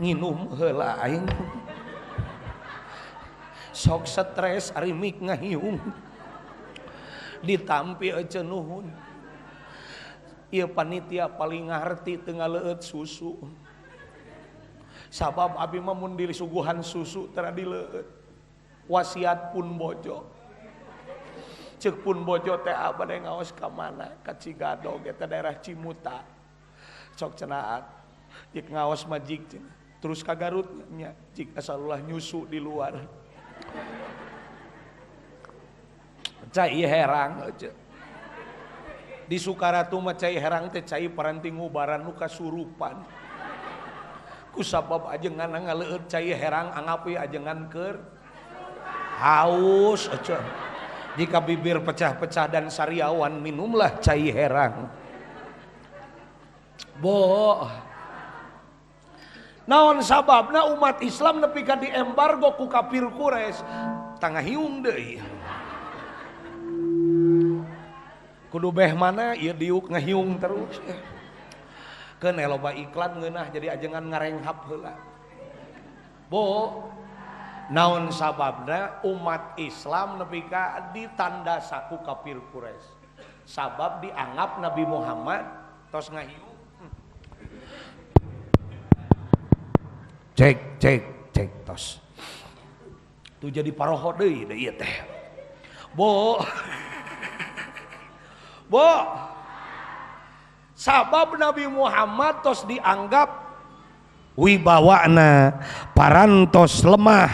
nginum heula aing sok stres ari mik ngahiung ditampi ece nuhun ieu panitia paling ngarti teu ngaleueut susu sabab abi mah mun disuguhan susu tara dileueut wasiat pun bojo ceuk pun bojo teh abade ngaos ka mana ka Cigadog eta daerah Cimuta sok cenah jik ngaos majik terus ka Garut nya jik asalullah nyusu di luar cai herang di Sukaratu mah cai herang teh cai paranti ngubaran nu kasurupan ku sabab ajengan ngaleueut cai herang anggapi ajengan keur haus jika bibir pecah-pecah dan sariawan minumlah cai herang bo naon sababna umat Islam nepi ka diembargo ku kafir Quraisy tangah hiung deui kudu beh mana ieu diuk ngahiung terus keun loba iklan ngeunah jadi ajengan ngarenghap heula bo naon sababna umat Islam nepi ka ditanda saku kafir Quraisy sabab dianggap Nabi Muhammad tos ngahiung cek tos tu jadi paroho deui ieu teh bo sabab Nabi Muhammad tos dianggap wibawana parantos lemah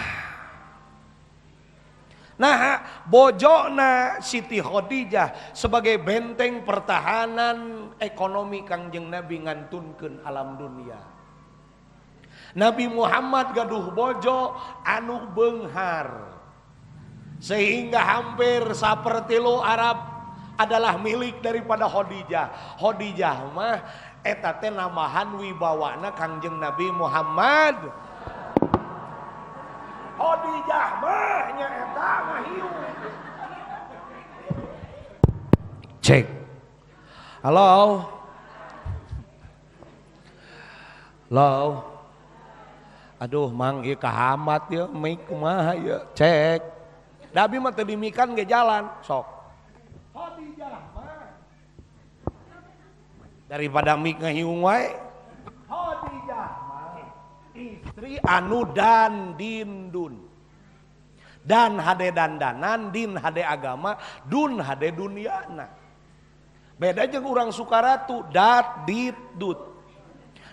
nah bojona Siti Khadijah sebagai benteng pertahanan ekonomi Kangjeng Nabi ngantunkeun alam dunia Nabi Muhammad gaduh bojo anu beunghar sehingga hampir sapertilu Arab adalah milik daripada Khadijah. Khadijah mah eta teh namahan wibawana Kangjeng Nabi Muhammad. Khadijah mah nya eta ngahiung. Cek. Halo. Halo. Aduh mang ieu kahamat ya mik kumaha ya. Cek. Nabi mah teu dimikan ge jalan sok. Daripada mik ngahiung wae Khadijah mah istri anu dan dindun dan hade dandanan din hade agama dun hade duniana beda jeung urang Sukaratu dat dit dut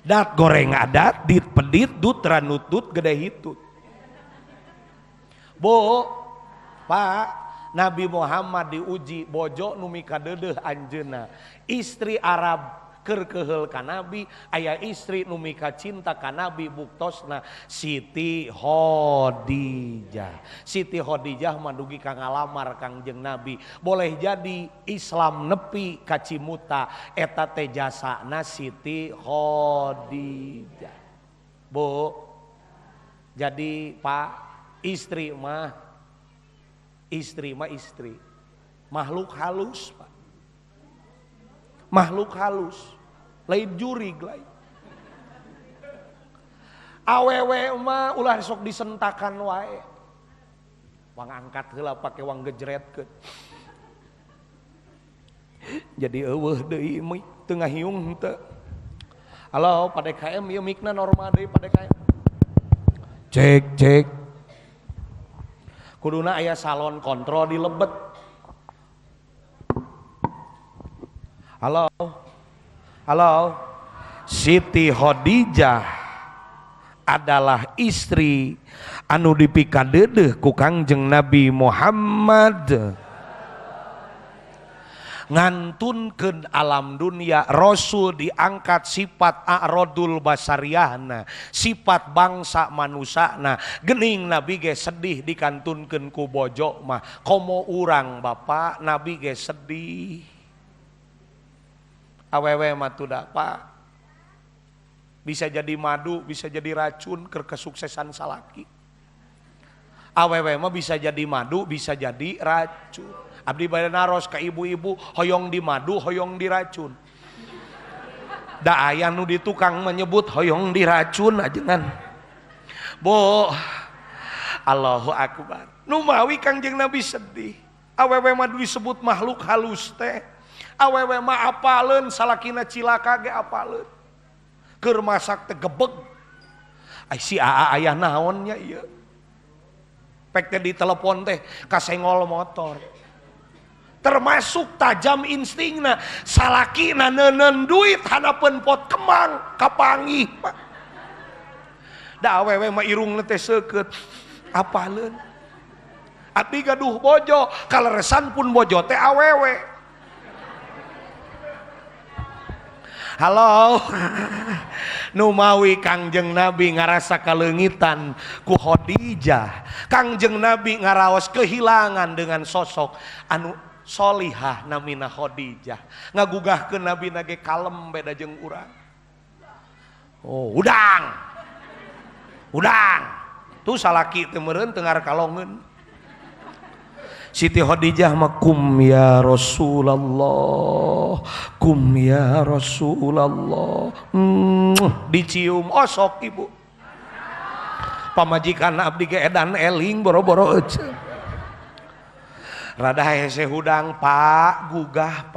dat goreng adat dit pedit dut ranutut gede hitut bo pak Nabi Muhammad diuji bojo nu mika deudeuh anjeunna istri Arab keur keheul ka Nabi aya istri nu mika cinta ka Nabi buktosna Siti Khadijah. Siti Khadijah mah dugi ka ngalamar Kangjeng Nabi. Boleh jadi Islam nepi ka Cimuta eta teh jasana Siti Khadijah. Bu. Jadi Pak istri mah istri makhluk halus Pak. Makhluk halus lain jurig lain awewe mah ulah sok disentakan wae wang angkat heula pake wang gejretkeun jadi eueuh deui mik teu ngahiung henteu halo pada KM ieu mikna normal deui pada KM cek kuduna aya salon kontrol di lebet halo Siti Khadijah adalah istri anu dipikadeudeuh ku Kangjeng Nabi Muhammad ngantunkeun alam dunia. Rasul diangkat sifat a'radul basariyahna, sifat bangsa manusana. Geuning Nabi ge sedih dikantunkeun ku bojo mah komo urang bapak Nabi ge sedih awewe mah tuda Pak bisa jadi madu bisa jadi racun ke kesuksesan salaki. Awewe mah bisa jadi madu bisa jadi racun. Abdi bade naros ka ibu-ibu hoyong di madu hoyong di racun Da aya nu di tukang menyebut hoyong diracun ajengan. Bo, Allahu Akbar. Nu mawi Kangjeng Nabi sedih. Awewe mah disebut makhluk halus teh. Awewe mah apaleun salakina cilaka ge apaleun. Keur masak teh gebeg. Ai si aa aya naonnya ieu. Pek teh di telepon teh kasengol motor. Termasuk tajam instingna salakina neuneun duit hadapeun pot kemang kapanggih Pak. Da awewe mah irungna teh seukeut apaleun. Abdi gaduh bojo kaleresan pun bojo teh awewe. Halo. Nu mawi Kangjeng Nabi ngarasa kaleungitan ku Khadijah. Kangjeng Nabi ngaraos kehilangan dengan sosok anu solihah namina Khadijah. Ngagugahkeun Nabi nage kalem beda jeung urang. Oh, udang. Tuh salaki teu meureun teu ngarkalongeun. Siti Khadijah mah kum ya Rasulullah. Dicium osok ibu. Pamajikan abdi ge edan eling boro-boro ece. Rada hese hudang Pak, gugah.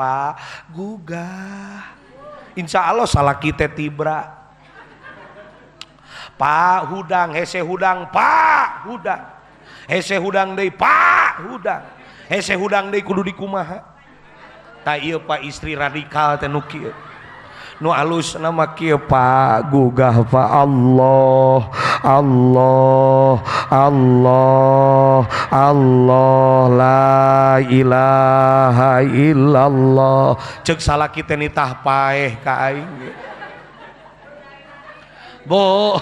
Insya Allah salaki teh tibra. Pak hudang, hese hudang, Pak hudang. Hese hudang deui Pak hudang. Hese hudang deui kudu dikumaha. Ta ieu Pak istri radikal teh nu kieu. Nu alus nama kieu Pak gugah Pak Allah la ilaha illallah. Ceuk salaki teh nitah paeh ka aing. Bo.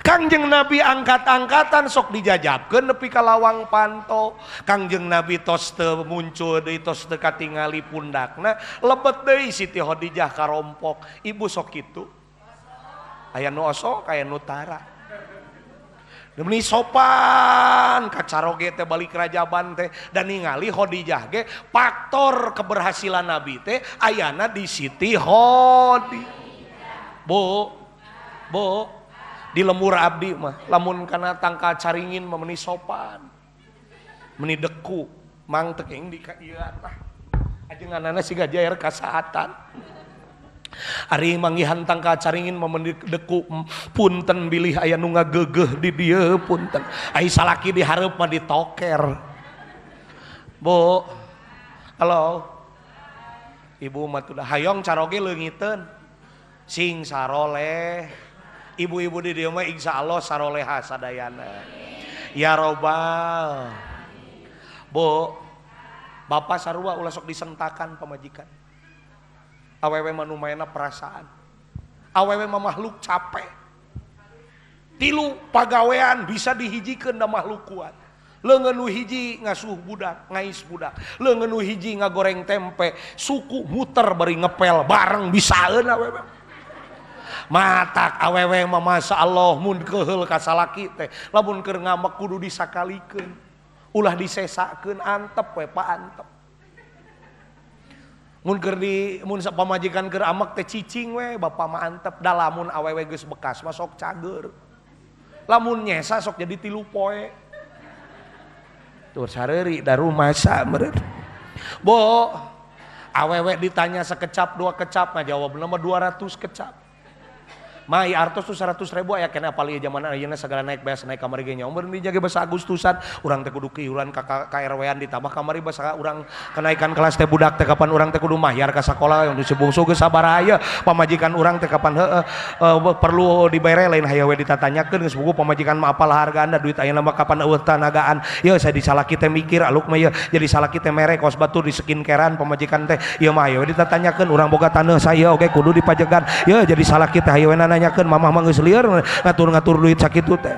Kangjeng Nabi angkat-angkatan sok dijajabkeun nepi ka lawang panto. Kangjeng Nabi tos teu muncul deui tos teu katingali pundakna, lebet deui Siti Khadijah karompok. Ibu sok kitu. Aya nu osok, aya nu tara. Demi sopan kacaroge teh balik rajaban teh dan ningali Khadijah ge faktor keberhasilan Nabi teh ayana di Siti Khadijah. Bo di lemur abdi mah lamun kana tangka caringin mah meuni sopan meuni deku mang teu keing di ka ieu tah ajenganana siga jaer kasaatan ari manggihan tangka caringin mah meuni deku punten bilih aya nu ngageugeuh di dieu punten ai salaki di hareup mah ditoker. Bo, halo ibu mah tuh hayong caroge leungiteun sing saroleh. Ibu-ibu di dieu mah insyaallah saroleha sadayana. Ya robbal. Bo, bapak sarua ulah sok disentakan pamajikan. Awewe mah nu maena perasaan. Awewe mah makhluk capek. Tilu pagawean bisa dihijikeun da makhluk kuat. Leungeun nu hiji ngasuh budak, ngais budak. Leungeun nu hiji ngagoreng tempe, suku muter bari ngepel bareng bisaeun awewe. Matak awewe mah masyaallah mun keheul ka salaki teh lamun keur ngamek kudu disakalikeun ulah disesakeun antep we Pak antep mun keur di mun pamajikan keur amek teh cicing we bapak mah antep da lamun awewe geus bekas mah sok cager lamun nyesa sok jadi 3 poe tur sareuri da rumasa meureun. Bo awewe ditanya sekecap 2 kecap ngajawabna mah 200 kecap. Mai artos tuh 100.000 aya kena apal ieu zaman ayeuna sagala naik beas naik kamari ge nyawa meureun dijage basa Agustusan urang teh kudu kiuran ka KRW-an ditambah kamari basa urang kenaikan kelas teh budak teh kapan urang teh kudu mahyar ka sakola yang si bungsu geus sabaraha pamajikan urang teh kapan perlu dibere lain hayawe ditatanyakeun geus buku pamajikan mah apal hargaana duit ayeuna mah kapan eueuh tanagaan ieu saya disalaki teh mikir aluk mah ieu jadi salaki teh mere kos batur di skincarean pamajikan teh ieu mah hayawe ditatanyakeun urang boga taneuh saya oge kudu dipajegan ieu jadi salaki teh hayawe nanyakeun mamah mah geus lieur ngatur-ngatur duit sakitu teh.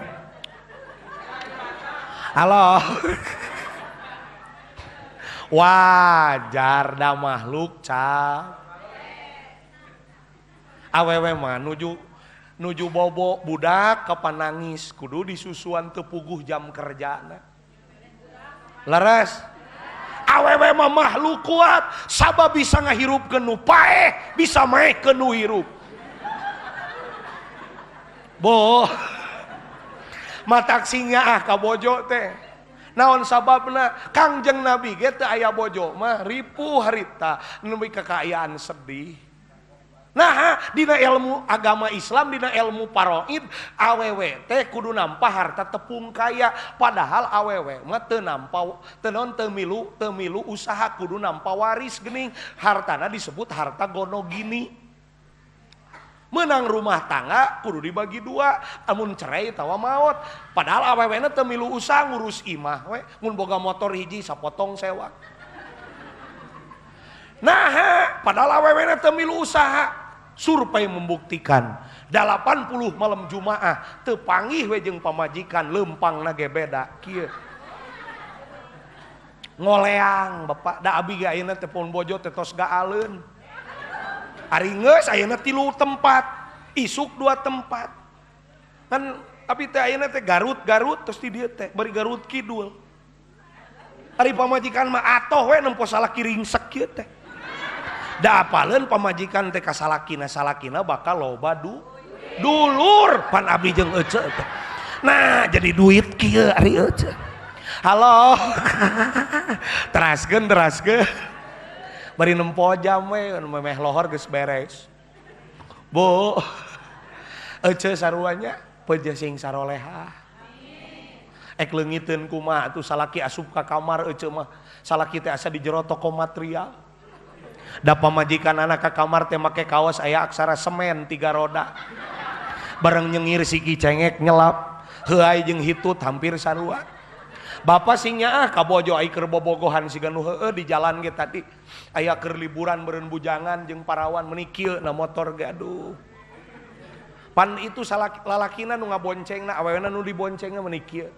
Halo. Wajar da makhluk cap. Awewe mah nuju bobo budak kapan nangis kudu disusuan teu puguh jam kerjana. Leres. awewe mah makhluk kuat sabab bisa ngahirupkeun nu paeh bisa maehkeun nu hirup boh matak singa ka bojo teh naon sababna Kangjeng Nabi ge teu aya bojo mah ripuh harita nepi kekayaan sedih. Nah dina ilmu agama Islam dina ilmu paroid awewe teh kudu nampa harta tepung kaya padahal awewe mah teu nampa teu milu usaha kudu nampa waris geuning hartana disebut harta gono gini. Menang rumah tangga kudu dibagi dua amun cerai tawa maot padahal awewena teu milu usaha ngurus imah we mun boga motor hiji sapotong sewa nah padahal awewena teu milu usaha survei membuktikan 80 malam Jumaah teu panggih we jeung pamajikan lempangna ge beda kieu ngoleang bapak da abi ge ayeuna teh pon bojo teh tos gaaleun ari geus ayeuna 3 tempat, isuk 2 tempat. Kan tapi teh ayeuna teh Garut terus di dieu teh bari Garut Kidul. Ari pamajikan mah atoh we nempo salaki ringsek kieu teh. Da apaleun pamajikan teh ka salakina bakal loba dulur pan abdi jeung ece teh. Nah, jadi duit kieu ari ece. Halo. Teraskeun. Bari nempo jam we memeh lohor geus beres. Bu. Ece saruanya peje sing saroleha. Ek leungiteun kumaha atuh salaki asup ka kamar ece mah salaki teh asa di jero toko material. Da pamajikan anak ka kamar teh make kaos aya aksara semen 3 roda. Bareng nyengir sigi cengek nyelap heuai jeung hitut hampir sarua. Bapak singnya ka bojo ai keur bobogohan siga nu heueuh di jalan ge tadi. Aya keur liburan beureun bujangan jeung parawan meuni kieu na motor ge aduh. Pan itu lalakina nu ngaboncengna awewena nu diboncengna meuni kieu.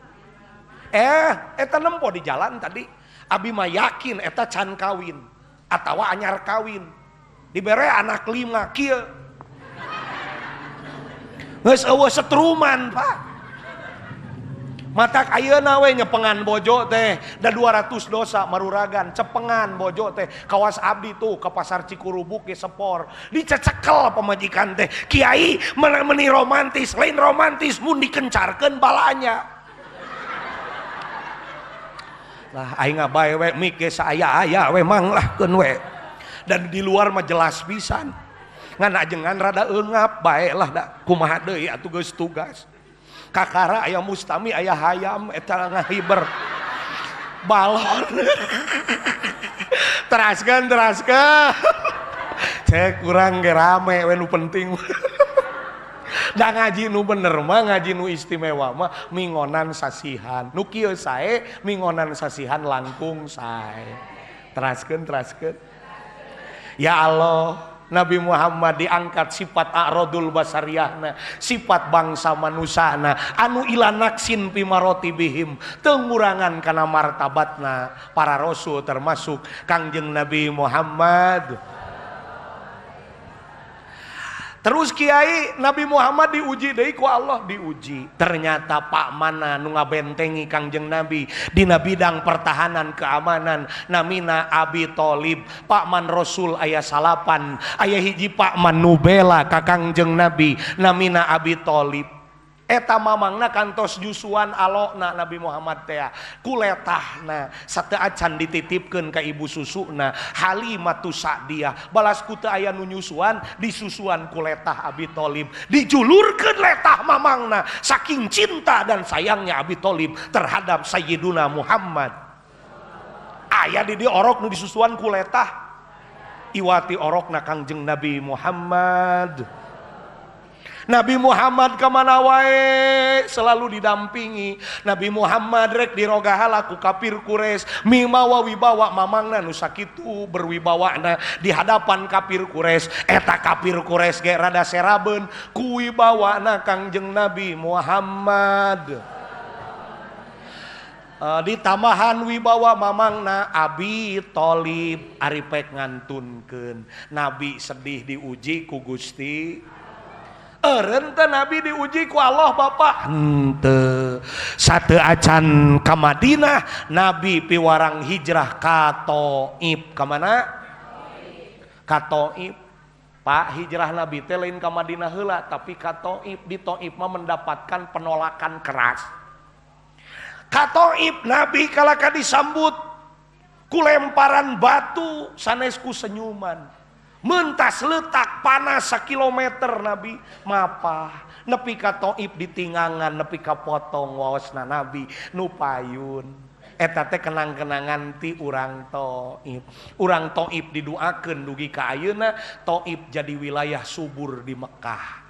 Eta nempo di jalan tadi. Abi mah yakin eta can kawin atawa anyar kawin. Dibere anak 5 kieu. Geus eueuh setruman, Pak. Matak ayeuna we nyepengan bojo teh da 200 dosa maruragan cepengan bojo teh kawas abdi tuh ke pasar Cikurubuk ge sepor dicecekel pamajikan teh kiai meuni romantis lain romantis mun dikencarkeun balanya lah aing bae we mik ge saaya-aya we manglahkeun we dan di luar mah jelas pisan ngan ajengan rada eungap bae lah da kumaha deui atuh geus tugas kakara aya mustami aya hayam eta ngahiber balon teraskeun cek kurang ge rame we nu penting da ngaji nu bener mah ngaji nu istimewa mah mingonan sasihan nu kieu sae mingonan sasihan langkung sae teraskeun ya Allah Nabi Muhammad diangkat sifat a'radul basariyahna, sifat bangsa manusana anu ila naksin pimaroti bihim, tengurangan kana martabatna para rasul termasuk Kangjeng Nabi Muhammad. Terus kiai Nabi Muhammad diuji deui ku Allah diuji. Ternyata Pak Mana nu ngabentengi Kangjeng Nabi dina bidang pertahanan keamanan namina Abi Tholib. Pak Man Rasul aya salapan, aya hiji Pak Man nu bela ka Kangjeng Nabi namina Abi Tholib. Eta mamangna kantos jusuan alokna Nabi Muhammad teh kuletahna sateu acan dititipkeun ka ibu susuna Halimatus Sa'diyah balas ku teu aya nu nyusuan disusuan kuletah Abi Tholib dijulurkeun letah mamangna saking cinta dan sayangnya Abi Tholib terhadap Sayyiduna Muhammad. Aya di dieu orok nu disusuan kuletah iwati orokna Kangjeng Nabi Muhammad. Nabi Muhammad kemana wae selalu didampingi. Nabi Muhammad rek dirogahala ku kafir Quraisy mimawa wibawa mamangna nu sakitu berwibawana di hadapan kafir Quraisy. Eta kafir Quraisy ge rada serabeun ku wibawana Kangjeng Nabi Muhammad. Ditambahan wibawa mamangna Abi Tholib ari pek ngantunkeun Nabi sedih diuji ku Gusti. Ente Nabi diuji ku Allah Bapak ente sate acan ka Madinah Nabi piwarang hijrah ka Thaif ka mana? Ka Thaif. Pak hijrah Nabi teh lain ka Madinah heula tapi ka Thaif. Di Thaif mah mendapatkan penolakan keras. Ka Thaif Nabi kalaka disambut ku lemparan batu sanes ku senyuman. Mentas letak panas 1 kilometer Nabi mapah nepi ka Thaif ditingangan nepi ka potong waosna Nabi nu payun eta teh kenang-kenangan ti urang Thaif. Urang Thaif diduakeun dugi ka ayeuna Thaif jadi wilayah subur di Mekah.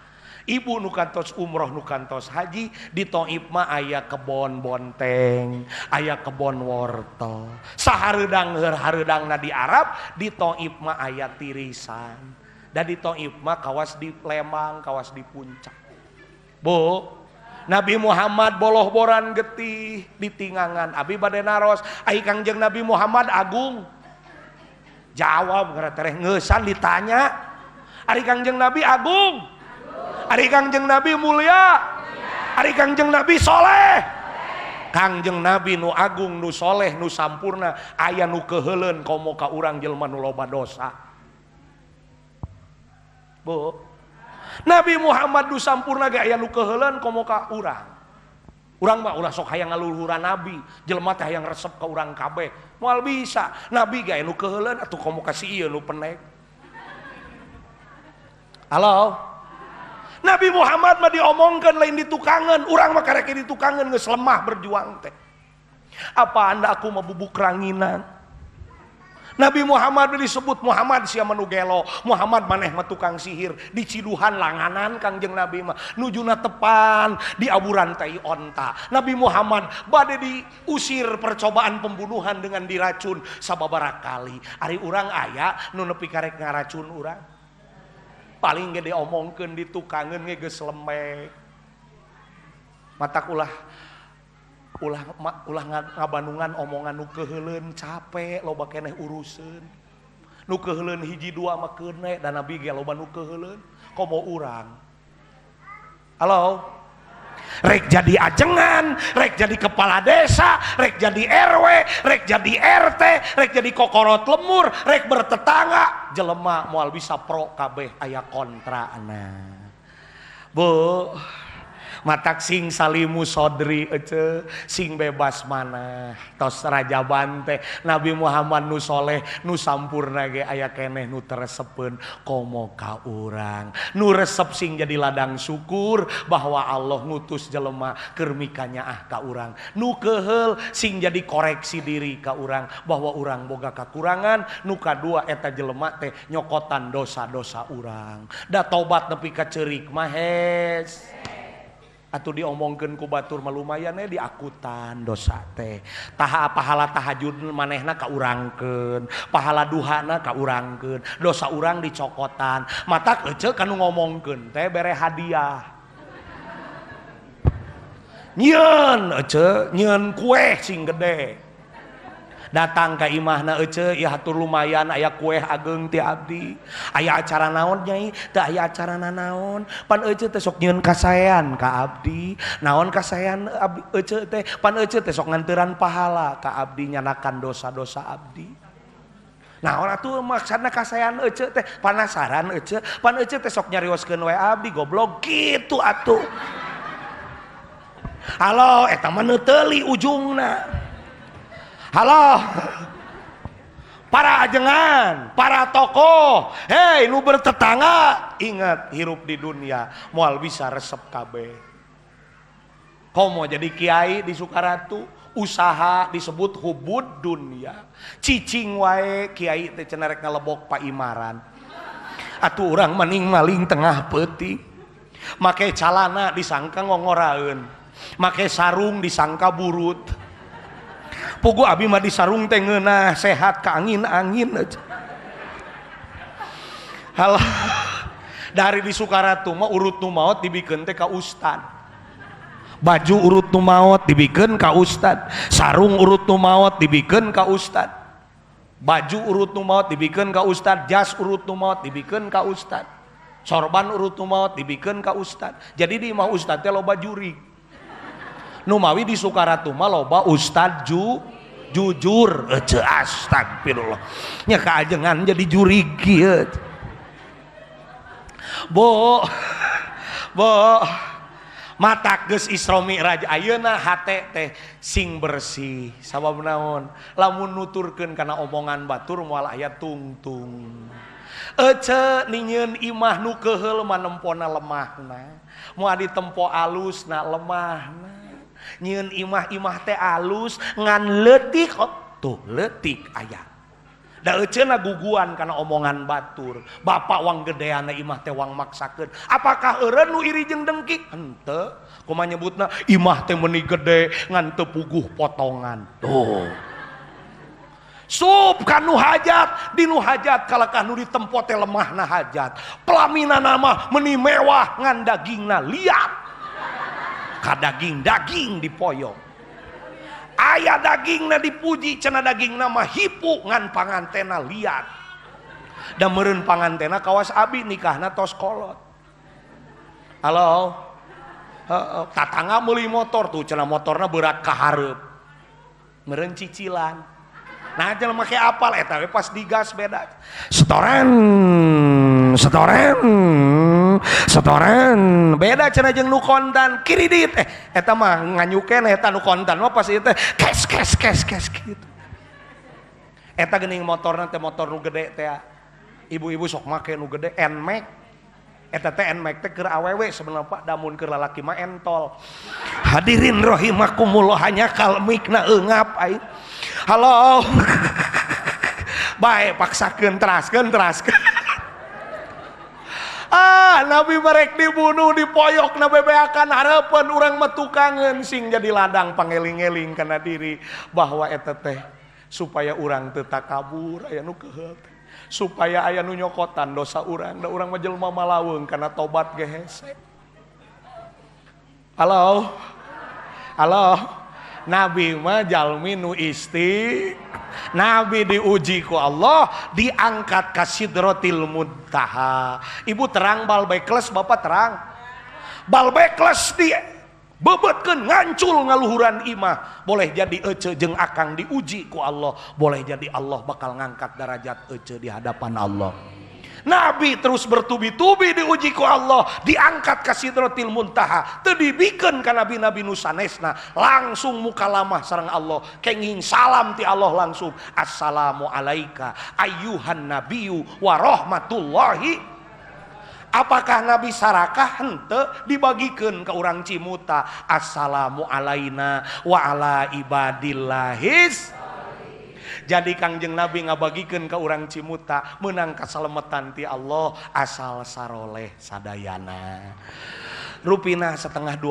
Ibu nu kantos umroh nu kantos haji di Thaif mah aya kebon bonteng, aya kebon wortel. Sahareudang-hareudangna di Arab, di Thaif mah aya tirisan. Da di Thaif mah kawas di Lembang, kawas di Puncak. Bu, Nabi Muhammad boloh-boran getih ditingangan. Abi bade naros, ai Kangjeng Nabi Muhammad agung. Jawab gara-gara ngeusan ditanya. Ari Kangjeng Nabi agung. Ari Kangjeng Nabi mulia, ari Kangjeng Nabi soleh. Kangjeng Nabi nu agung, nu soleh, nu sampurna, aya nu keheuleun komo ka urang jelema nu loba dosa. Bu, Nabi Muhammad nu sampurna ge aya nu keheuleun komo ka urang. Urang mah ulah sok hayang ngaluhuran Nabi, jelema teh hayang resep ka urang kabeh. Moal bisa, Nabi ge aya nu keheuleun atuh komo ka si ieu nu penek. Halo. Nabi Muhammad mah diomongkeun lain ditukangan, urang mah karek ditukangan geus lemah berjuang teh. Apa anda aku mah bubuk ranginan? Nabi Muhammad disebut Muhammad sia manu gelo, Muhammad maneh mah tukang sihir, diciduhan langanan Kangjeng Nabi mah nujuna tepan di aburan tai onta. Nabi Muhammad bade diusir percobaan pembunuhan dengan diracun sababaraha kali. Ari urang aya nu nepi karek ngaracun urang. Paling gede omongkeun ditukangeun ge geus lemek. Matak ulah ngabandungan omongan nu keheuleun capek loba keneh uruseun. Nu keheuleun hiji dua mah keuneh dan Nabi ge loba nu keheuleun komo urang. Halo. Rek jadi ajengan, rek jadi kepala desa, rek jadi RW, rek jadi RT, rek jadi kokorot lemur, rek bertetangga, jelema moal bisa pro kabeh aya kontrana. Bu, matak sing salimu sodri ece, sing bebas mana tos rajaban teh Nabi Muhammad nu soleh nu sampurna ge aya keneh nu teresepeun komo ka urang nu resep sing jadi ladang syukur bahwa Allah ngutus jelema keur mikanyaah ka urang nu keheul sing jadi koreksi diri ka urang bahwa urang boga kakurangan nu kadua eta jelema teh nyokotan dosa-dosa urang da tobat nepi ka ceurik mah hes atuh diomongkeun ku batur mah lumayan diakutan dosa teh. Pahala tahajud manehna kaurangkeun, pahala duhana kaurangkeun, dosa urang dicokotan. Matak ece kanu ngomongkeun teh bere hadiah. Nyieun ece, nyieun kue sing gede. Datang ka imahna ece ya hatur lumayan aya kue ageung ti abdi aya acara naon nyai teu aya acara naon pan ece teh sok nyieun kasaean ka abdi naon kasaean ece teh pan ece teh sok nganteuran pahala ka abdi nyanakan dosa-dosa abdi naon atuh maksudna kasaean ece teh panasaran ece pan ece teh sok nyarioskeun we abdi goblok kitu atuh. Halo eta mah neuteuli ujungna. Halo, para ajengan, para tokoh, hei nu bertetangga, ingat hirup di dunia, moal bisa resep kabeh. Komo jadi kiai di Sukaratu, usaha disebut hubud dunia, cicing wae kiai teh cenah rek ngalebok paimaran. Atuh urang maning maling tengah peuting, make calana disangka ngongoraeun, make sarung disangka burut. Pugu abi mah di sarung teh ngeunah sehat ka angin-angin aja. Halah dari di Sukaratu mah urut nu maot dibikeun teh ka ustad. Baju urut nu maot dibikeun ka ustad, sarung urut nu maot dibikeun ka ustad. Baju urut nu maot dibikeun ka ustad, jas urut nu maot dibikeun ka ustad. sorban urut maut dibikeun ka ustad. Jadi di imah ustad teh loba jurig. Nu mawi di Sukaratu mah loba ustad jujur. Astagfirullah. Nya kaajengan jadi jurig kieu. Bo mata geus Isra Mi'raj ayeuna hate teh sing bersih sabab naon lamun nuturkeun kana omongan batur moal aya tungtung ece ninyeun imah nu keheul mah nempona lemahna moal ditempo alusna lemahna nyieun imah teh alus ngan leutik tuh leutik aya da eceuna guguan kana omongan batur bapak wang gedeana imah teh wang maksakeun apakah eureun nu iri jeung dengki henteu kumaha nyebutna imah teh meuni gede ngan teu puguh potongan tuh sup kanu hajat di nu hajat kalakah nu ditempo teh lemahna hajat pelaminana mah meuni mewah ngan dagingna liat ka daging dipoyong aya dagingna dipuji cenah dagingna mah hipu ngan pangantena liat da meureun pangantena kawas abi nikahna tos kolot halo tatangga meuli motor tuh cenah motorna berat ka hareup meureun cicilan nah cenah make apal eta we pas digas beda setoren beda cenah jeung nu kontan kiridit eta mah nganyukeun eta nu kontan mah pas ieu teh kes kitu eta geuning motorna teh motor nu gede teh ibu-ibu sok make nu gede Nmax eta teh Nmax teh keur awewe sebenarnya Pak damun keur lalaki mah entol hadirin rahimakumullah hanya kalmikna eungap ai halo bae paksakeun teraskeun Nabi merek dibunuh dipoyok na bebeakan harapan urang metukangen sing jadi ladang pangeling-eling kana diri bahwa eta teh supaya urang teu takabur aya nu keheul supaya aya nu nyokotan dosa urang da urang mah jelema malaweung kana tobat ge hese. Halo Nabi mah jalmi nu Nabi diuji ku Allah diangkat ka Sidratil Muntaha. Ibu terang bal bekles bapak terang. Bal bekles di bebetkeun ngancul ngaluhuran imah. Boleh jadi ece jeung akang diuji ku Allah. Boleh jadi Allah bakal ngangkat derajat ece di hadapan Allah. Nabi terus bertubi-tubi diuji ku Allah, diangkat ka Sidratil Muntaha, teu dibikeun ka nabi-nabi nu sanesna, langsung mukalamah sareng Allah, kenging salam ti Allah langsung, assalamu alaika ayyuhan nabiyyu wa rahmatullahi. Apakah Nabi sarakah? Henteu, dibagikeun ka urang Cimuta, assalamu alaina wa ala ibadillahis. Jadi Kangjeng Nabi ngabagikeun ka urang Cimuta meunang kasalemetan ti Allah asal saroleh sadayana. Rupina 11:30.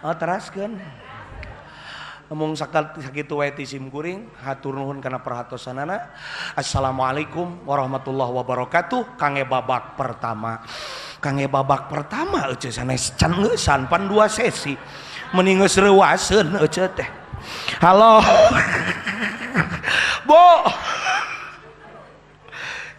Teraskeun. Mung sakitu wae ti simkuring, hatur nuhun kana perhatosanana. Assalamualaikum warahmatullahi wabarakatuh. Kangge babak pertama. Euceus sanes can ngeusan pan 2 sesi. Mending geus reuaseun euceut teh. Halo Bo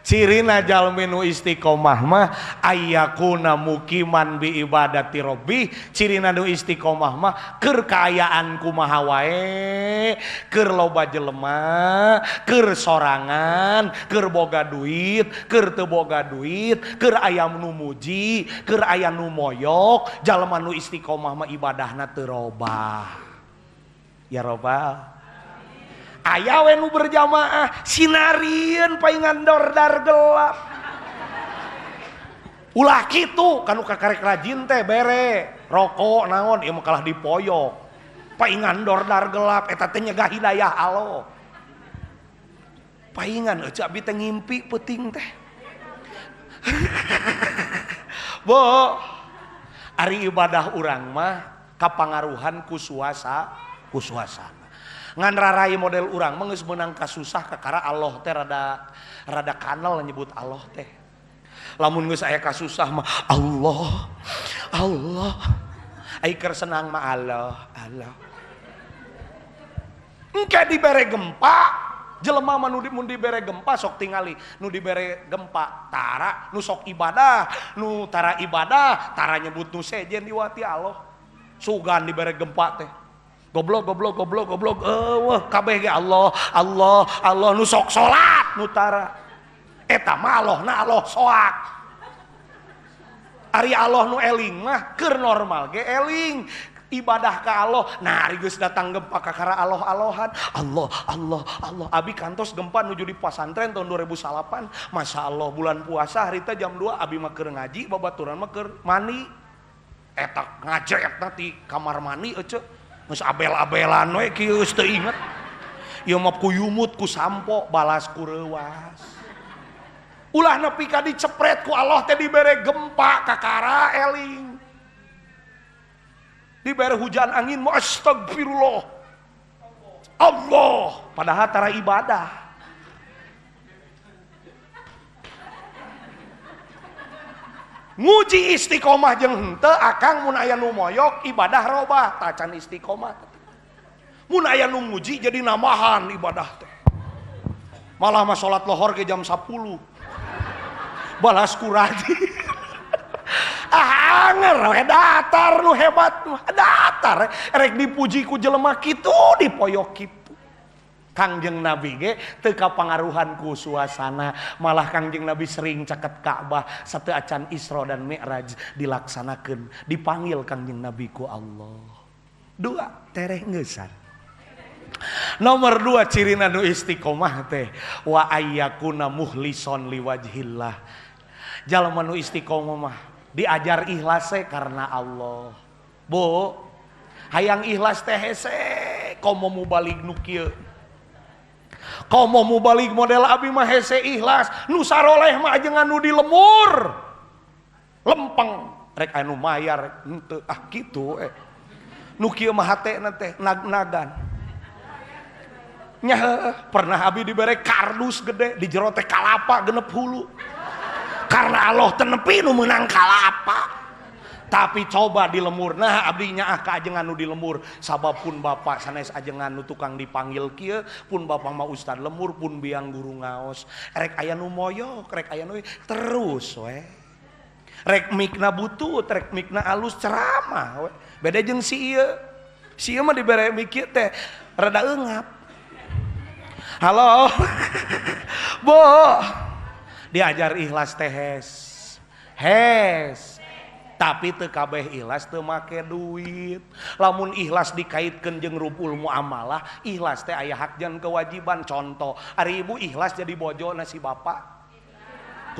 cirina jalmi nu istiqomah mah ayyakuna mukiman bi ibadati rabbi. Cirina nu istiqomah mah keur kaayaan kumaha wae, keur loba jelema, keur sorangan, keur boga duit, keur teu boga duit, keur aya nu muji, keur aya nu moyok. Jalma nu istiqomah mah ibadahna teu robah. Ya Robbal aya we nu berjamaah sinarieun paingan dordar gelap ulah kitu kanu kakarek rajin teh bere rokok naon ieu mah kalah dipoyok paingan dordar gelap eta teh nyegah hidayah Allah paingan eueuh abi teh ngimpi peuting teh Bo ari ibadah urang mah kapangaruhan ku suasana ngan rarai model urang mah geus meunang kasusah kakara Allah teh rada kanal nyebut Allah teh lamun geus aya kasusah mah Allah ai keur senang mah Allah engke dibere gempa Jelema mah mun dibere gempa sok tingali, nu dibere gempa tara nu sok ibadah, nu tara ibadah, tara nyebut nu sejen diwati Allah. Sugan dibere gempa teh. Goblok kabeh ge Allah nu sok salat nu tara. Eta mah Allah soak. Ari Allah nu eling mah keur normal ge eling. Ibadah ke Allah, nah geus datang gempa kakara Allah-Allahan, Allah. Abi kantos gempa nuju di pesantren tahun 2008. Masya Allah bulan puasa harita jam 2 abi mah keur ngaji, babaturan mah keur mani. Eta ngajet nanti kamar mani ece, geus abel-abelan we kieu geus teu inget. Ieu mah ku yumut ku sampo balas ku reuwas. Ulah nepi ka dicepret ku Allah teh dibere gempa kakara eling. Diberi hujan angin, astagfirullah Allah, padahal tara ibadah. Nguji istiqomah jeung henteu akang mun aya nu moyok ibadah robah tacan istiqomah. Mun aya nu nguji jadi namahan ibadah teh. Malah mah salat lohor ke jam 10. Balas ku rajin. Anger we datar lu hebat datar rek dipuji ku jelema kitu dipoyok kitu. Kangjeng Nabi ge teu kapangaruhan ku suasana, malah Kangjeng Nabi sering caket Ka'bah sateu acan Isra dan Mi'raj dilaksanakeun, dipanggil Kangjeng Nabi ku Allah. 2 tereh ngeusan. Nomor 2 cirina nu istiqomah teh wa ayyakuna muhlison liwajhillah. Jalma nu istiqomah mah diajar ikhlasnya karena Allah. Bu, hayang ikhlas teh hese, komo mu balik nu kieu. Komo mu balik model abi mah hese ikhlas, nu saroleh mah ajengan nu di lemur. Lempeng rek anu mayar henteu kitu Nu kieu mah hatena teh nag-nagan. Nya pernah abi dibere kardus gede di jero teh kalapa genep hulu. Karena Allah tenepi nu menang kalapa. Tapi coba di lemur, nah abdi nyaah ka ajengan nu di lemur. Sabab pun bapak sanes ajengan nu tukang dipanggil kieu, pun bapak mah ustad lemur, pun biang guru ngaos. Rek aya nu moyok, rek aya nu terus we. Rek mikna butut, rek mikna alus ceramah we. Beda jeung si ieu. Si ieu mah dibere mikir teh rada eungap. Halo. Bo. Diajar ikhlas teh hes. Tapi teu kabeh ikhlas teu make duit. Lamun ikhlas dikaitkeun jeung rupul muamalah, ikhlas teh aya hak jeung kewajiban. Contoh, ari ibu ikhlas jadi bojona si bapak.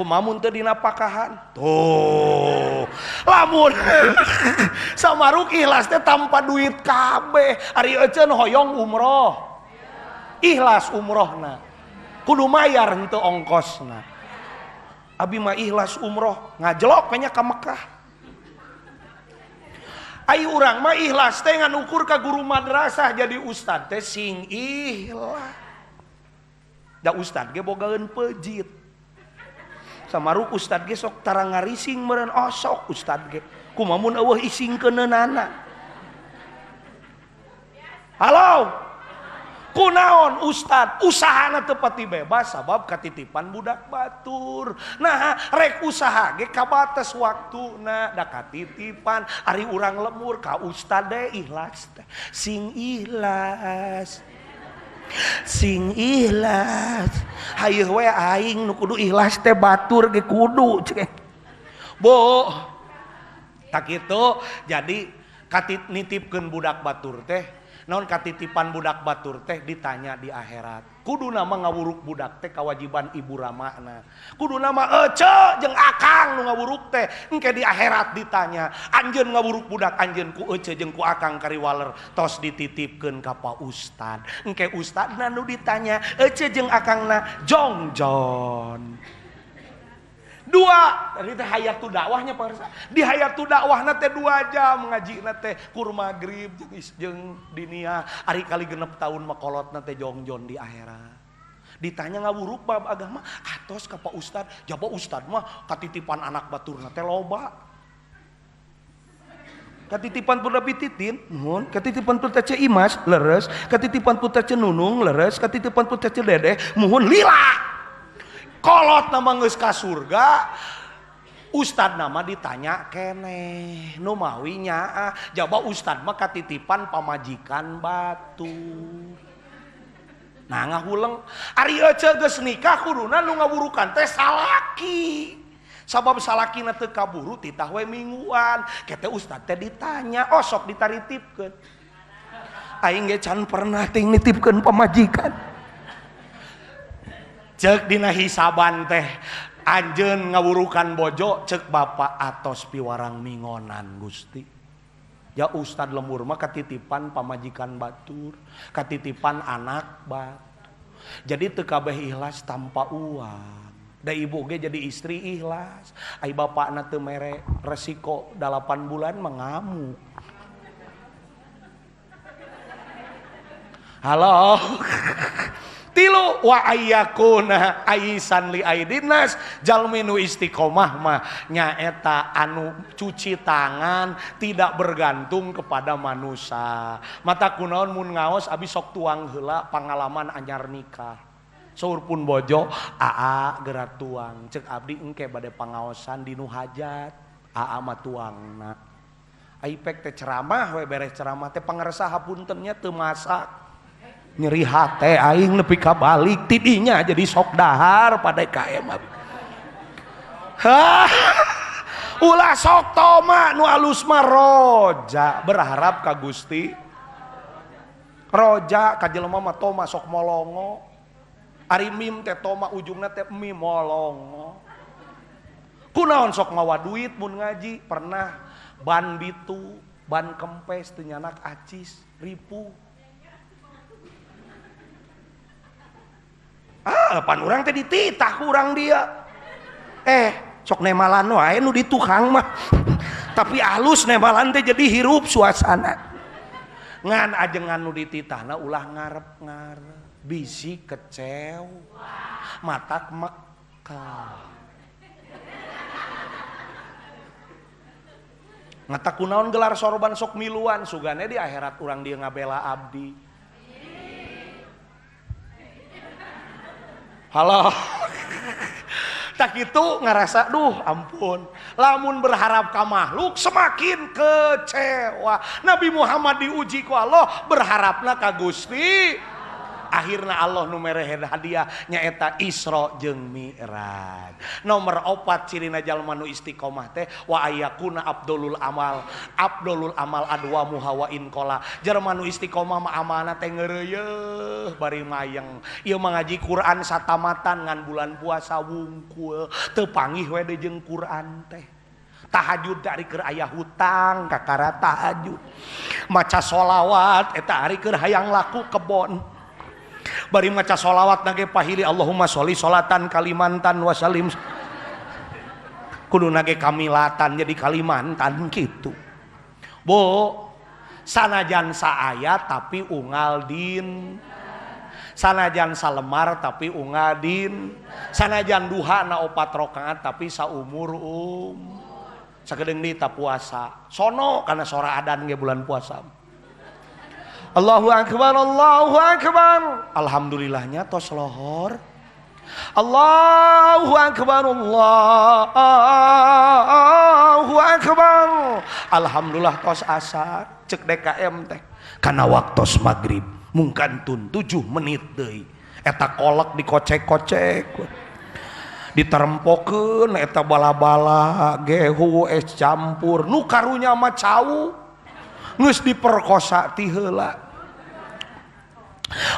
Kumaha mun teu dinapakahan? Tuh. Lamun samaruk ikhlas teh tanpa duit kabeh. Ari euceun hoyong umroh. Ikhlas umrohna. Kudu mayar henteu ongkosna. Abi mah ikhlas umroh ngajelok nya ka Mekah. Ai urang mah ikhlas teh ngan ukur ka guru madrasah jadi ustad teh sing ikhlas. Da ustad ge bogaeun pejit. Samaruk ustad ge sok tara ngarising meureun osok ustad ge. Kumaha mun eueuh isingkeunana. Halo. Kunaon ustad usahana teu pati bebas sabab katitipan budak batur. Nah rek usaha ge kabatas waktuna da katitipan. Ari urang lemur ka ustad de ikhlas teh sing ikhlas hayeuh we aing nu kudu ikhlas teh batur ge kudu cek. Bo tak kitu jadi nitipkeun budak batur teh. Naon katitipan budak batur teh ditanya di akhirat. Kudu nama ngawuruk budak teh kewajiban ibu ramana. Kudu nama ece jeung akang nu ngawuruk teh engke di akhirat ditanya. Anjeun ngawuruk budak anjeun ku ece jeung ku akang kariwaler tos dititipkeun ka pa ustad. Engke ustadna nu ditanya ece jeung akangna jongjon. 2 dari teh hayatu dakwahnya pemirsa. Di hayatu dakwahna teh 2 jam ngajina teh kur magrib jeung dinia ari kali genep tahun makolotna teh jongjon di akhirat. Ditanya ngawuruk bab agama atos ka Pak Ustad, jaba Ustad mah katitipan anak baturna teh loba. Katitipan pun Rabi Titin, nuhun. Katitipan pun teh Imas, leres. Katitipan pun teh Nunung, leres. Katitipan pun teh Dedeh, muhun lila. Kolot nama geus ka surga. Ustad nama ditanya kene, nu mawi nyaa. Jaba ustad mah katitipan pamajikan batur. Nah ngahuleng, ari ece geus nikah kuduna nu ngawurukan teh salaki. Sabab salakina teu kaburu titah we mingguan. Kete ustad teh ditanya, oh sok ditaritipkeun. Aing ge can pernah ting nitipkeun pamajikan. Ceuk dina hisaban teh anjeun ngawurukan bojo ceuk bapak atos piwarang mingonan Gusti. Ya ustad lembur mah katitipan pamajikan batur, katitipan anak batu. Jadi teu kabeh ikhlas tanpa uang. Da ibu ge jadi istri ikhlas. Ai bapakna teu mere resiko 8 bulan mengamuk. Halo. Tilu wa ayyakuna aisan li aidinas jalmi nu istiqomah mah nyaeta anu cuci tangan tidak bergantung kepada manusia. Mata kunaon mun ngaos abi sok tuang heula pangalaman anyar nikah. Saur pun bojo aa gerak tuang cek abdi engke bade pangaosan dinu hajat aa mah tuangna. Aipek teh ceramah we beres ceramah teh pangaresa hapuntennya teu masak. Nyeri hate aing nepi ka balik tidinya jadi sok dahar pada KM. Ulah sok toma nu alus mah roja berharap ka Gusti. Roja ka jelema mah toma sok molongo. Ari mim teh toma ujungna teh mi molongo. Kunaon sok mawa duit mun ngaji pernah ban bitu, ban kempes teu nyanak acis, ripu. Pan urang teh dititah ku urang dia. Sok nemalan wae nu di tukang mah. Tapi alus nemalan teh jadi hirup suasana. Ngan ajengan nu dititahna ulah ngarep-ngarep. Bisi kecew, matak mekah. Ngata kunaon gelar sorban sok miluan sugane di akhirat urang dia ngabela abdi. Halo. Tak itu ngerasa duh ampun. Lamun berharap ka makhluk semakin kecewa. Nabi Muhammad diuji ku Allah berharapna ka Gusti. Akhirna Allah nu merehe hadiah nyaeta Isra jeung Mi'raj. Nomor 4 cirina jalma nu istiqomah teh wa ayyakuna abdulul amal. Abdulul amal adwa muhawa in qala. Jalma nu istiqomah mah amalna teh ngeureuyeuh bari mayeng. Ieu mah ngaji Quran satamatan ngan bulan puasa wungkul. Teu panggih we deui jeung Quran teh. Tahajud dari keur aya hutang kakara tahajud. Maca sholawat eta ari keur hayang laku kebon. Bari maca sholawat nage pahili Allahumma sholli sholatan kalimantan wasalim kudu nage kamilatan jadi Kalimantan gitu. Bo sanajan saayat tapi unggal din, sanajan salemar tapi unggal din, sanajan duha na 4 rakaat tapi saumur sakedeung deui ta puasa sono kana sora adan ge bulan puasa. Allahu akbar, Allahu akbar. Alhamdulillahnya tos lohor. Allahu akbar, Allahu akbar. Alhamdulillah tos asar. Cek DKM teh. Kana waktos maghrib mungkantun 7 menit deui. Eta kolak dikocek-kocek. Diterempokeun eta bala-bala, gehu, es campur, nu karunya mah cau. Ngeus diperkosa ti heula.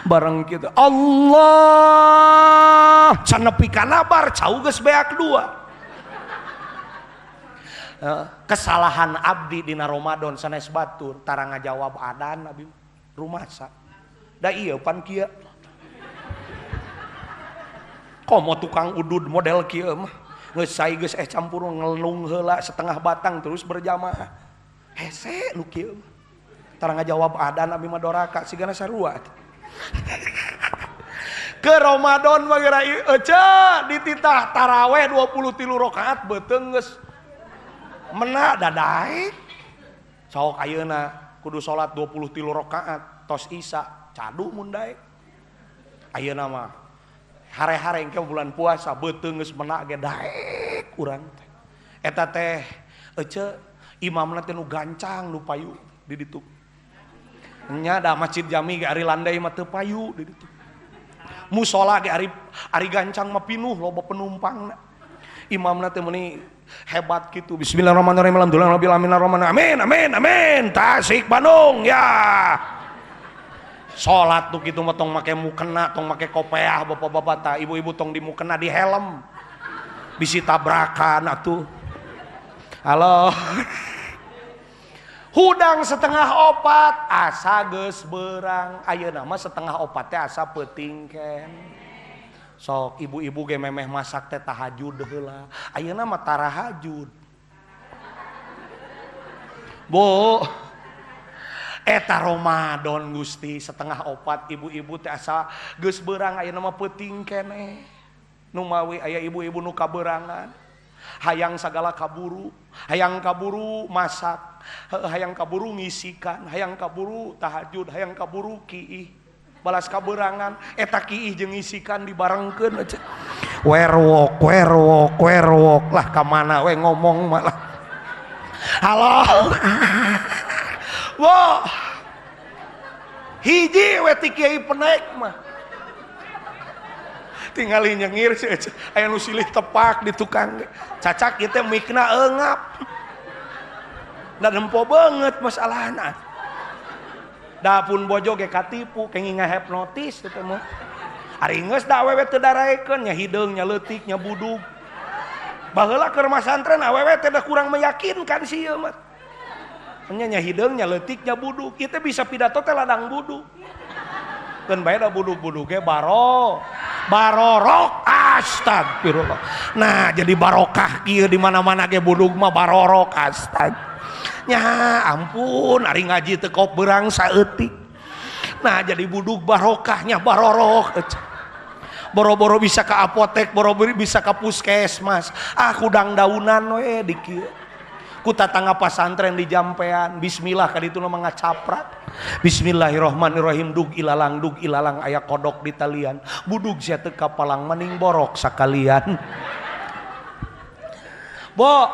Bareng kitu Allah can nepi ka nabar cau geus beak 2. Kesalahan abdi dina Ramadan sanes batur tara ngajawab adan abi rumasa. Da ieu pan kieu. Komo tukang udud model kieu mah geus sai geus campur ngelung heula setengah batang terus berjamaah. Hese nu kieu tara ngajawab adan abi mah doraka sigana sarua. Ke Ramadan mah geura eueuh dititah taraweh 23 rakaat beuteung geus mena dadaek. sok ayeuna kudu salat 23 rakaat tos isya cadu mun daek ayeuna mah hare-hare engke bulan puasa beuteung geus menak ge daek urang teh eta teh ece imamna teh nu gancang nu payu di ditu nya da masjid jami ge ari landai mah teu payu di ditu musola ge ari gancang mah pinuh loba penumpangna imamna teh meuni hebat gitu bismillahirrahmanirrahim alhamdulillahirabbil alamin amin amin amin Tasik Bandung ya salat tuh kitu mah tong make mukena tong make kopiah bapak-bapak tah ibu-ibu tong di mukena di helm bisi tabrakan atuh halo hudang setengah opat asa geus beurang ayeuna mah setengah opat teh asa peuting ken sok ibu-ibu ge memeh masak teh tahajud heula ayeuna mah tarahajud Bu eta Ramadan Gusti setengah opat ibu-ibu teh asa geus beurang ayeuna mah peuting keneh nu mawi aya ibu-ibu nu kabeurangan hayang sagala kaburu hayang kaburu masak hayang kaburu ngisikan hayang kaburu tahajud hayang kaburu kiih balas kabeurangan eta kiih jeung ngisikan dibarengkeun aja werwok lah ka mana we ngomong malah halo wah hiji we ti kiai penek mah tinggali nyengir aya nu silih tepak di tukang cacak ieu teh mikna eungap da dempo banget masalahna da pun bojo ge katipu kenging ngahipnotis teh mah ari geus da awewe teu daraekeun nya hideung nya leutik nya budug baheula keur masantren awewe teh da kurang meyakinkan si ieu mah nya hideung nya leutik nya budug ieu teh bisa pidato teh ladang budug keun bae da budug-budug ge barorok astagfirullah nah jadi barokah kieu di mana-mana ge budug mah barorok astag nya ampun ari ngaji teu kop beurang saeutik nah jadi budug barokahnya barorok boro-boro bisa ke apotek boro-boro bisa ke puskesmas kudang daunan we di kieu ku tatangga pasantren di jampean bismillah ka ditu mah ngacaprak bismillahirrahmanirrahim dug ilalang aya kodok di talian budug sia teu kapalang maning borok sakalian bo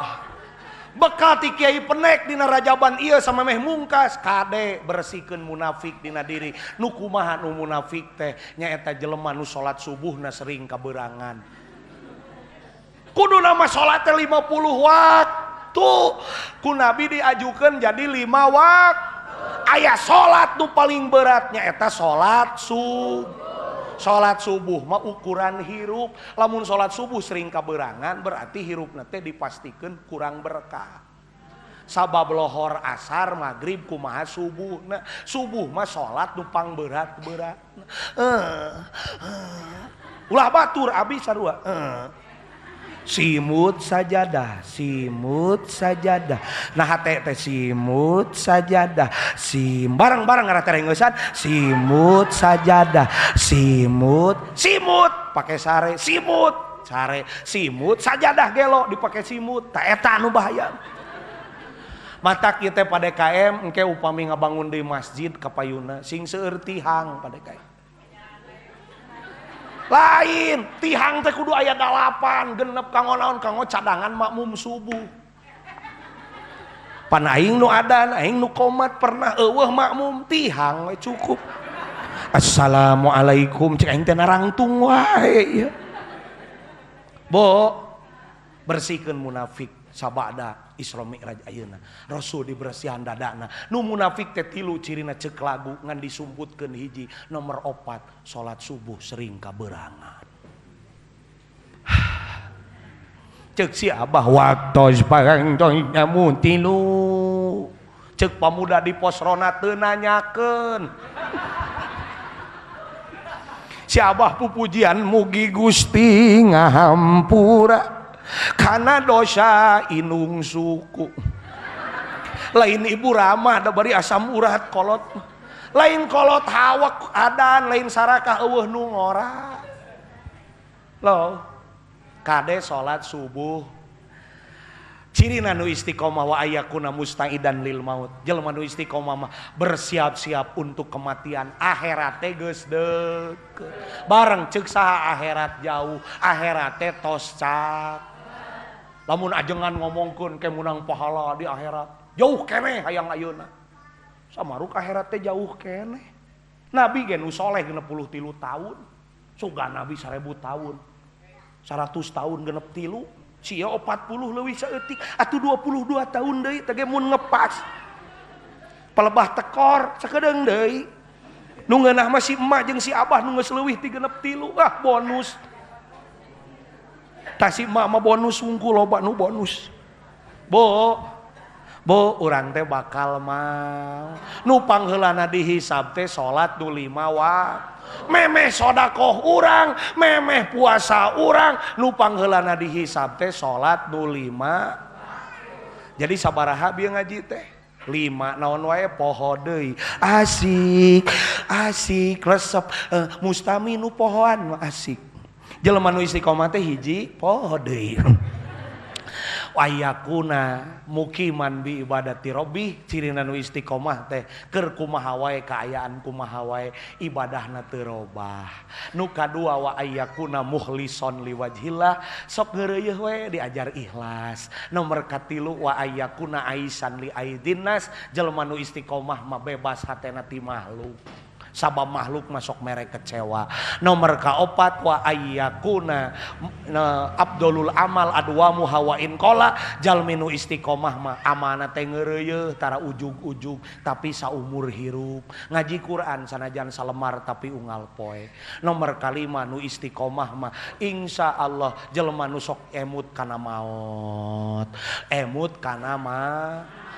bekal ti kiai penek dina rajaban ieu samemeh mungkas kade bersihkeun munafik dina diri nu kumaha nu munafik teh nyaeta jelema nu salat subuhna sering kabeurangan kudu nama salat teh 50 waktu ku Nabi diajukeun jadi 5 waktu aya salat nu paling berat nyaeta salat subuh mah ukuran hirup lamun salat subuh sering kabeurangan berarti hirupna teh dipastikeun kurang berkah sabab lohor asar magrib kumaha subuh nah subuh mah salat nu pang berat-berat ulah batur abi sarua simut sajadah nah hate teh simut sajadah bareng-bareng ngaran terengeusan simut sajadah simut pakai sare simut sajadah gelo dipake simut ta eta anu bahaya mata kieu teh pada KM engke upami ngabangun di masjid kapayuna sing seueur tihang pada KM lain tihang teh kudu aya 8 genep kanggo naon kanggo cadangan makmum subuh pan aing nu adan aing nu qomat pernah eueuh makmum tihang we cukup assalamualaikum cek aing teh narangtung wae ya bo bersihkeun munafik sabada Isra Mi'raj ayeuna Rasul dibersihan dadana nu munafik teh 3 cirina ceuk lagu ngan disumputkeun hiji nomor 4 salat subuh sering kabeurangan ceuk si abah waktos parang toy nyamun tilu ceuk pamuda di posrona teu nanyakeun si abah pupujian mugi Gusti ngahampura karena dosa inung suku lain ibu ramah da bari asam urat kolot lain kolot hawak adan lain sarakah eueuh nu ngora lo kade salat subuh Cirina nu istiqomah wa ayakuna musta'idan lil maut. Jelema nu istiqomah mah bersiap-siap untuk kematian. Akhirat teh geus deukeut. Bareng ceuk saha akhirat jauh, akhirat teh tos cak. Lamun ajengan ngomongkeun ke munang pahala di akhirat. Jauh keneh hayang ayeuna. Samaruk akhirat teh jauh keneh. Nabi ge nu soleh 63 tahun. Suga Nabi 1000 tahun. 100 tahun genep 3. Sia 40 leuwih saeutik atuh 22 tahun deui teh mun ngepas palebah tekor sakedeung deui nu ngeunah mah si emak jeung si abah nu geus leuwih ti genep 3 bonus tah si emak mah bonus wungkul loba nu bonus bo urang teh bakal mah nu pangheulana dihisab teh salat nu 5 waktu memeh sodakoh urang, memeh puasa urang, nu pangheulana dihisab teh salat nu 5. Jadi sabaraha bieu ngaji teh? 5 naon wae poho deui. Asik, resep mustami nu pohoan asik. Jelema nu istiqomah teh hiji poho deui. Wayakuna mukiman bi ibadati robbi cirina nu istiqomah teh keur kumaha wae kaayaan kumaha wae ibadahna teu robah. Nu kadua wa ayyakuna mukhlishon liwajhillah sok ngeureuyeuh we diajar ikhlas. Nomor katilu wa ayyakuna aisan li aidinnas jelema nu istiqomah mah bebas hatena ti makhluk. Sabab makhluk masuk merek kecewa. Nomor kaopat wa ayyakuna abdulul amal adwamu hawain kola jalminu istiqomah mah amanah teh ngeureuyeuh tara ujug-ujug tapi saumur hirup ngaji Quran sanajan salemar tapi unggal poe. Nomor kalima nu istiqomah mah insya Allah jelema nu sok emut kana maot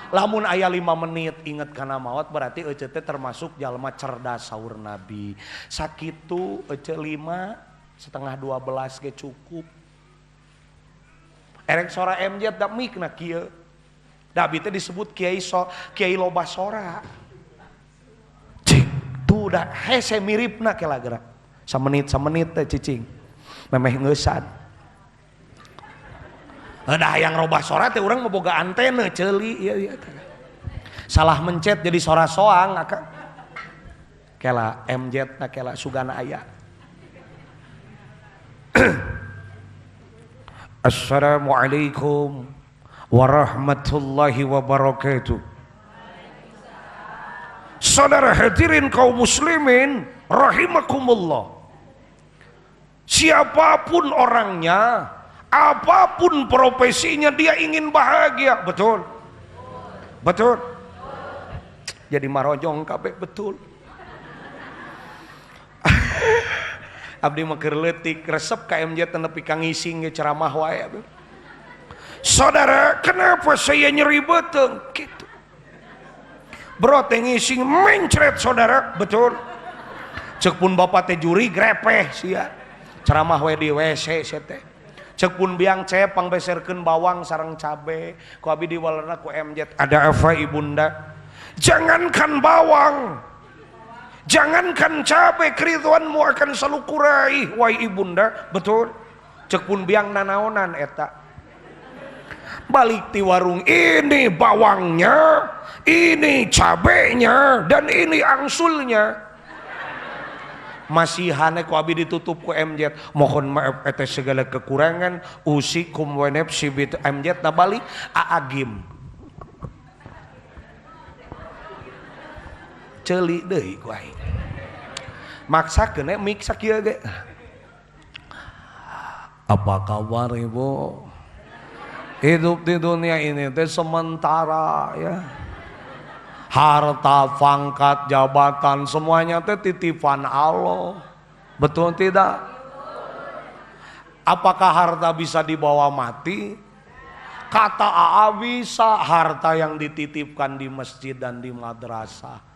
lamun aya 5 menit inget kana maot berarti ece teh termasuk jalma cerdas saur Nabi. Sakitu ece 5 setengah 12 ge cukup. Erek sora MJ da mikna kieu. Da abi teh disebut kiai loba sora. Cing tuh da hese miripna ke lagera. Samenit teh cicing. Memeh ngeusan. Ada yang robah sora teh urang boga antena ceuli ieu salah mencet jadi sora soang akang kela MJ na kela sugana aya. Assalamualaikum warahmatullahi wabarakatuh. Saudara hadirin kaum muslimin rahimakumullah. Siapapun orangnya, apapun profesinya dia ingin bahagia, betul? Betul. Jadi marojong kabeh betul. Abdi mah keur leutik resep ka MJ teh nepi ka ngising ge ceramah wae. Saudara, kenapa saya nyeri beuteung kitu? Bro teh ngising mencret saudara, betul? Ceuk pun bapak teh juri grepeh sia. Ceramah wae di WC sia teh. Cek pun biang cepang beserkeun bawang sareng cabe ku abi diwalerna ku MJ. Ada apa ibunda? Jangankan bawang, jangankan cabe, keriduanmu akan selalu kurai wahai ibunda, betul? Cek pun biang nanaonan eta. Balik ti warung, ini bawangnya, ini cabenya, dan ini angsulnya. Masih hane ku abi ditutup ku MJ. Mohon maaf atas segala kekurangan. Usikum wa nafsi bit MJ na balik aagim. Ceuli deui ku aing. Maksakeun mik sakieu ge. Apa kabar Ibu? Hidup di dunia ini teh sementara ya. Harta, pangkat, jabatan semuanya teh titipan Allah. Betul tidak? Apakah harta bisa dibawa mati? Kata AA bisa. Harta yang dititipkan di masjid dan di madrasah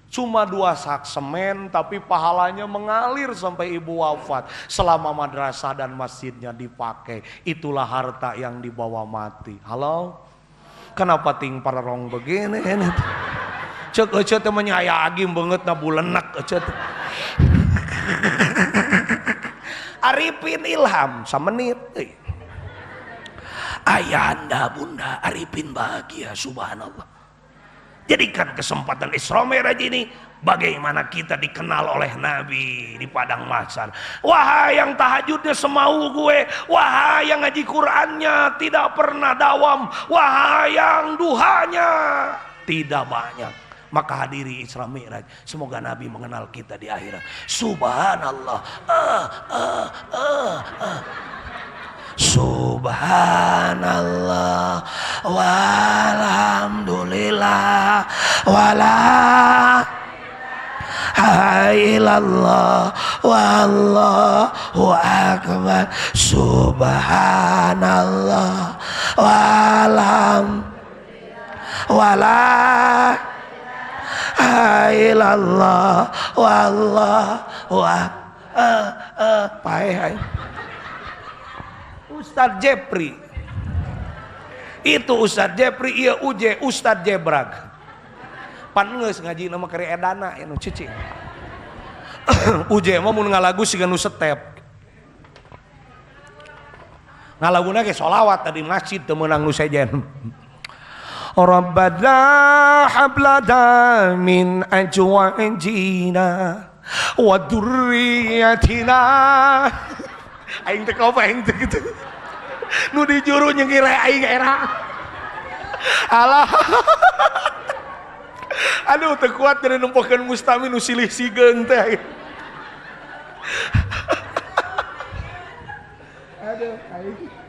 cuma 2 sak semen tapi pahalanya mengalir sampai ibu wafat selama madrasah dan masjidnya dipakai. Itulah harta yang dibawa mati. Halo? Kenapa ting pararong begini ini? Cek ece teh menyaya agim banget na bulenak ece teh. Arifin Ilham samenit. Ayahanda Bunda Arifin bahagia, subhanallah. Jadikan kesempatan Isra Mi'raj ini bagaimana kita dikenal oleh Nabi di padang mahsyar. Wahai yang tahajudnya semau gue, wahai yang ngaji Qur'annya tidak pernah dawam, wahai yang duhanya tidak banyak, maka hadiri Isra Mi'raj. Semoga Nabi mengenal kita di akhirat. Subhanallah. Subhanallah walhamdulillah wala illallah wallahu akbar. Subhanallah wala illallah wallahu akbar. Ustadz Jepri itu Ustadz Jepri, iya uje Ustadz Jebrag pan ngeus ngaji nama kari edana ya nu cici. Uje mah mun ngalagu siga nu setep ngalaguna ge sholawat tadi masjid teu meunang nu sejen. Rabbana hablana min ajwajina wa dzurriyyatina. Aing teh kopa aing teh gitu. Nu di juru nyengire aing era. Alah. Aduh teu kuat jadi nempokeun Mustami nu silih sigeung teh. Aduh aing.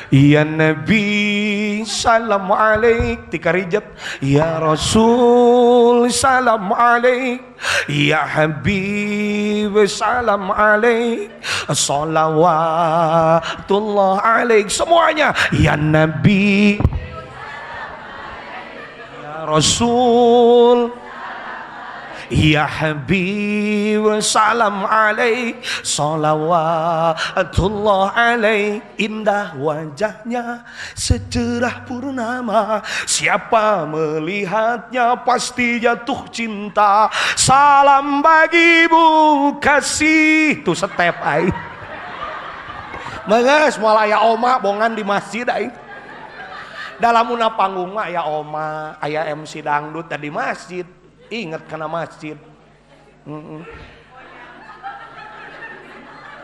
Ya Nabi salam alaik tikarijat, ya Rasul salam alaik, ya Habib salam alaik, salawatullah alaik. Semuanya ya Nabi, ya Rasul, ya Habib salam alaik, salawatullah alaik. Indah wajahnya secerah purnama, siapa melihatnya pasti jatuh cinta. Salam bagimu kasih. Tuh step aing menges moal aya oma bongan di masjid aing. Dalam una panggung mah aya oma, aya MC dangdut di masjid. Ingat karena masjid.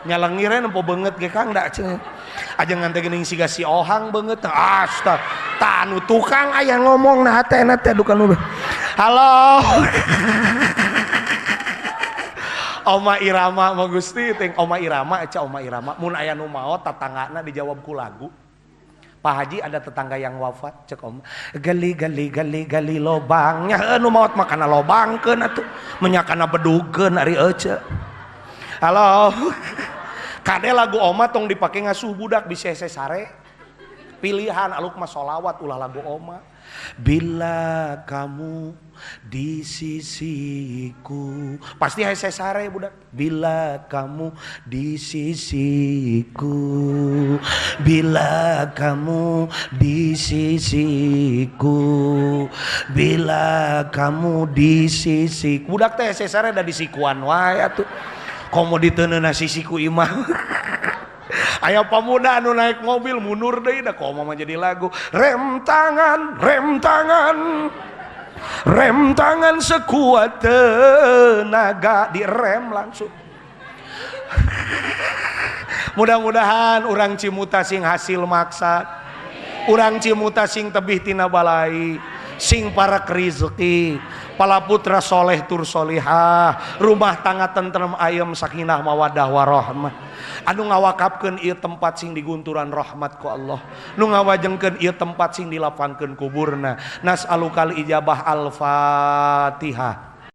Nyalengiren empo banget ge Kang da cenah. Ajengan teh geuning siga si Ohang banget. Astag. Tanu tukang aya ngomong nah hatena teh dukan nu. Halo. Oma Irama mah Gusti ting Oma Irama eca Oma Irama mun aya nu maot tatanggana dijawab ku lagu. Pak Haji ada tetangga yang wafat cek om gali lobangnya nu maot mah kana lobangkeun atuh nya kana bedugeun ari ece. Halo. Kade lagu oma tong dipake ngasuh budak bisa sare pilihan aluk mah sholawat ulah lagu oma. Bila kamu di sisiku pasti hese sare budak. Bila kamu di sisiku, bila kamu di sisiku, bila kamu di sisiku. Budak teh hese sare da di sikuan wae atuh. Komo diteuneuna sisiku imah. Aya pemuda anu naik mobil mundur deui da komo mah jadi lagu. Rem tangan, rem tangan, rem tangan sekuat tenaga direm langsung. Mudah-mudahan urang Cimuta sing hasil maksad, urang Cimuta sing tebih tina balai, sing parek rezeki, pala putra soleh tur solihah, rumah tangga tentrem ayem sakinah mawadah warahmah. Anu ngawakapkeun ieu tempat sing digunturan rahmat ku Allah, nu ngawajengkeun ieu tempat sing dilapangkeun kuburna. Nas'alukal ijabah al-Fatihah.